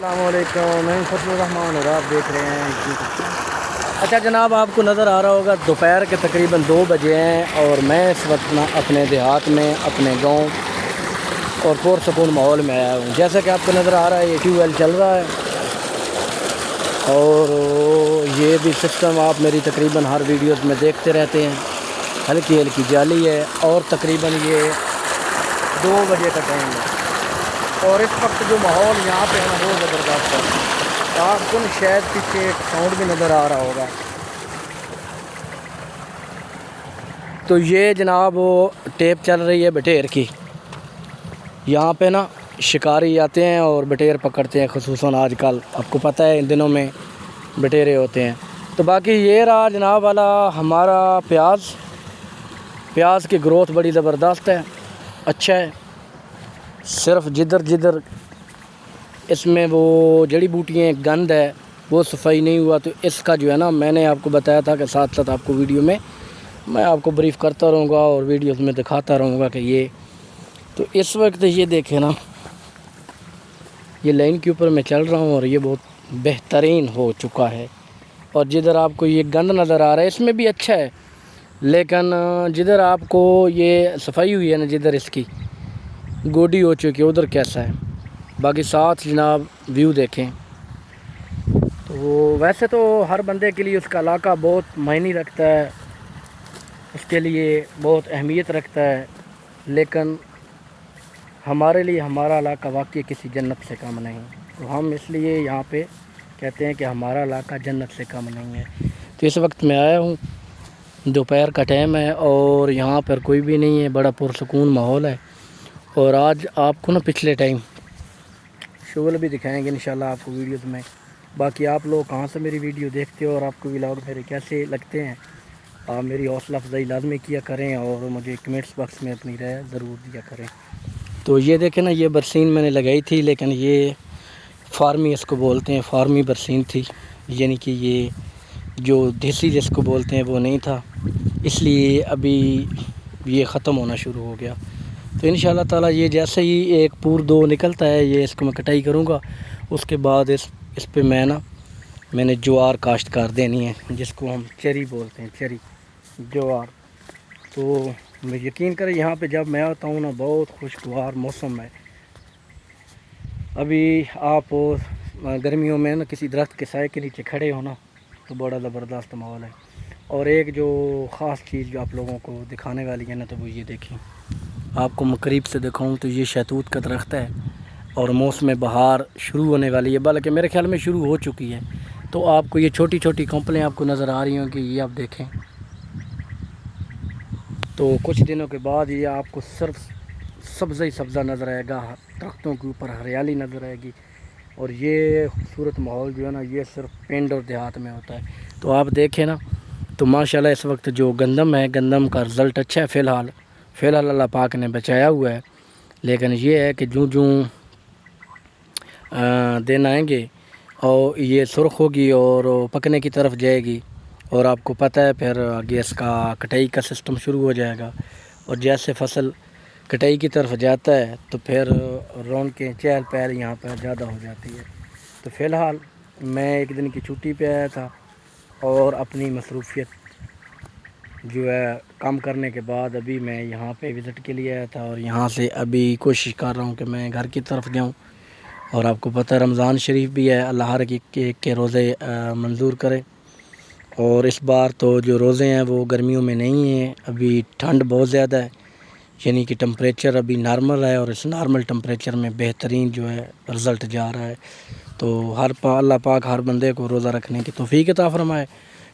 السلام علیکم، میں فضل الرحمان اور آپ دیکھ رہے ہیں اچھا جناب، آپ کو نظر آ رہا ہوگا دوپہر کے تقریباً 2 بجے ہیں اور میں اس وقت اپنے دیہات میں اپنے گاؤں اور پرسکون ماحول میں آیا ہوں۔ جیسا کہ آپ کو نظر آ رہا ہے یہ ٹیوب ویل چل رہا ہے اور یہ بھی سسٹم آپ میری تقریباً ہر ویڈیوز میں دیکھتے رہتے ہیں۔ ہلکی ہلکی جالی ہے اور تقریباً یہ 2 بجے کا ٹائم ہے اور اس وقت جو ماحول یہاں پہ ہے نا وہ زبردست ہے۔ آپ کو شاید پیچھے ایک ساؤنڈ بھی نظر آ رہا ہوگا۔ تو یہ جناب وہ ٹیپ چل رہی ہے بٹیر کی۔ یہاں پہ نا شکاری آتے ہیں اور بٹیر پکڑتے ہیں، خصوصاً آج کل آپ کو پتہ ہے ان دنوں میں بٹیرے ہوتے ہیں۔ تو باقی یہ رہا جناب والا ہمارا پیاز کی گروتھ بڑی زبردست ہے، اچھا ہے۔ صرف جدھر اس میں وہ جڑی بوٹیاں گند ہے وہ صفائی نہیں ہوا، تو اس کا جو ہے نا میں نے آپ کو بتایا تھا کہ ساتھ ساتھ آپ کو ویڈیو میں میں آپ کو بریف کرتا رہوں گا اور ویڈیوز میں دکھاتا رہوں گا کہ یہ تو اس وقت یہ دیکھیں نا، یہ لائن کے اوپر میں چل رہا ہوں اور یہ بہت بہترین ہو چکا ہے۔ اور جدھر آپ کو یہ گند نظر آ رہا ہے اس میں بھی اچھا ہے، لیکن جدھر آپ کو یہ صفائی ہوئی ہے نا، جدھر اس کی گوڈی ہو چکی ہے ادھر کیسا ہے۔ باقی ساتھ جناب ویو دیکھیں تو وہ ویسے تو ہر بندے کے لیے اس کا علاقہ بہت معنی رکھتا ہے، اس کے لیے بہت اہمیت رکھتا ہے، لیکن ہمارے لیے ہمارا علاقہ واقعی کسی جنت سے کم نہیں۔ تو ہم اس لیے یہاں پہ کہتے ہیں کہ ہمارا علاقہ جنت سے کم نہیں ہے۔ تو اس وقت میں آیا ہوں، دوپہر کا ٹائم ہے اور یہاں پر کوئی بھی نہیں ہے، بڑا پرسکون ماحول ہے۔ اور آج آپ کو نا پچھلے ٹائم شغل بھی دکھائیں گے انشاءاللہ آپ کو ویڈیوز میں۔ باقی آپ لوگ کہاں سے میری ویڈیو دیکھتے ہو اور آپ کو ولاگ میرے کیسے لگتے ہیں، آپ میری حوصلہ افزائی لازمی کیا کریں اور مجھے کمنٹس باکس میں اپنی رائے ضرور دیا کریں۔ تو یہ دیکھیں نا، یہ برسین میں نے لگائی تھی، لیکن یہ فارمی اس کو بولتے ہیں، فارمی برسین تھی، یعنی کہ یہ جو دیسی جس کو بولتے ہیں وہ نہیں تھا، اس لیے ابھی یہ ختم ہونا شروع ہو گیا۔ تو انشاءاللہ تعالیٰ یہ جیسے ہی ایک پور 2 نکلتا ہے یہ اس کو میں کٹائی کروں گا، اس کے بعد اس پہ میں نے جوار کاشت کر دینی ہے، جس کو ہم چری بولتے ہیں، چری جوار۔ تو میں یقین کریں یہاں پہ جب میں آتا ہوں نا بہت خوشگوار موسم ہے۔ ابھی آپ گرمیوں میں نا کسی درخت کے سائے کے نیچے کھڑے ہو نا تو بڑا زبردست ماحول ہے۔ اور ایک جو خاص چیز جو آپ لوگوں کو دکھانے والی ہے نا تو وہ یہ دیکھیں، آپ کو میں قریب سے دکھاؤں تو یہ شہتوت کا درخت ہے اور موسم بہار شروع ہونے والی ہے، بلکہ میرے خیال میں شروع ہو چکی ہے۔ تو آپ کو یہ چھوٹی چھوٹی کمپلیں آپ کو نظر آ رہی ہوں کہ یہ آپ دیکھیں، تو کچھ دنوں کے بعد یہ آپ کو صرف سبزہ ہی سبزہ نظر آئے گا، درختوں کے اوپر ہریالی نظر آئے گی۔ اور یہ خوبصورت ماحول جو ہے نا یہ صرف پنڈ اور دیہات میں ہوتا ہے۔ تو آپ دیکھیں نا، تو ماشاءاللہ اس وقت جو گندم ہے، گندم کا رزلٹ اچھا ہے فی الحال اللہ پاک نے بچایا ہوا ہے، لیکن یہ ہے کہ جوں دن آئیں گے اور یہ سرخ ہوگی اور پکنے کی طرف جائے گی، اور آپ کو پتہ ہے پھر آگے اس کا کٹائی کا سسٹم شروع ہو جائے گا۔ اور جیسے فصل کٹائی کی طرف جاتا ہے تو پھر رونقیں چہل پہل یہاں پر زیادہ ہو جاتی ہے۔ تو فی الحال میں ایک دن کی چھٹی پہ آیا تھا اور اپنی مصروفیت جو ہے کام کرنے کے بعد ابھی میں یہاں پہ وزٹ کے لیے آیا تھا، اور یہاں سے ابھی کوشش کر رہا ہوں کہ میں گھر کی طرف جاؤں۔ اور آپ کو پتہ ہے رمضان شریف بھی ہے، اللہ ہر کے روزے منظور کرے۔ اور اس بار تو جو روزے ہیں وہ گرمیوں میں نہیں ہیں، ابھی ٹھنڈ بہت زیادہ ہے، یعنی کہ ٹمپریچر ابھی نارمل ہے اور اس نارمل ٹمپریچر میں بہترین جو ہے رزلٹ جا رہا ہے۔ تو اللہ پاک ہر بندے کو روزہ رکھنے کی توفیق عطا فرمائے۔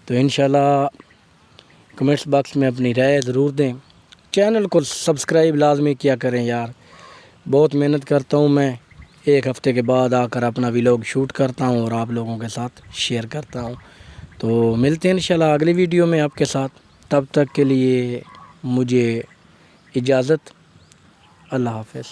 تو انشاءاللہ کمنٹس باکس میں اپنی رائے ضرور دیں، چینل کو سبسکرائب لازمی کیا کریں یار، بہت محنت کرتا ہوں میں، ایک ہفتے کے بعد آ کر اپنا ولاگ شوٹ کرتا ہوں اور آپ لوگوں کے ساتھ شیئر کرتا ہوں۔ تو ملتے ہیں انشاءاللہ اگلی ویڈیو میں آپ کے ساتھ، تب تک کے لیے مجھے اجازت، اللہ حافظ۔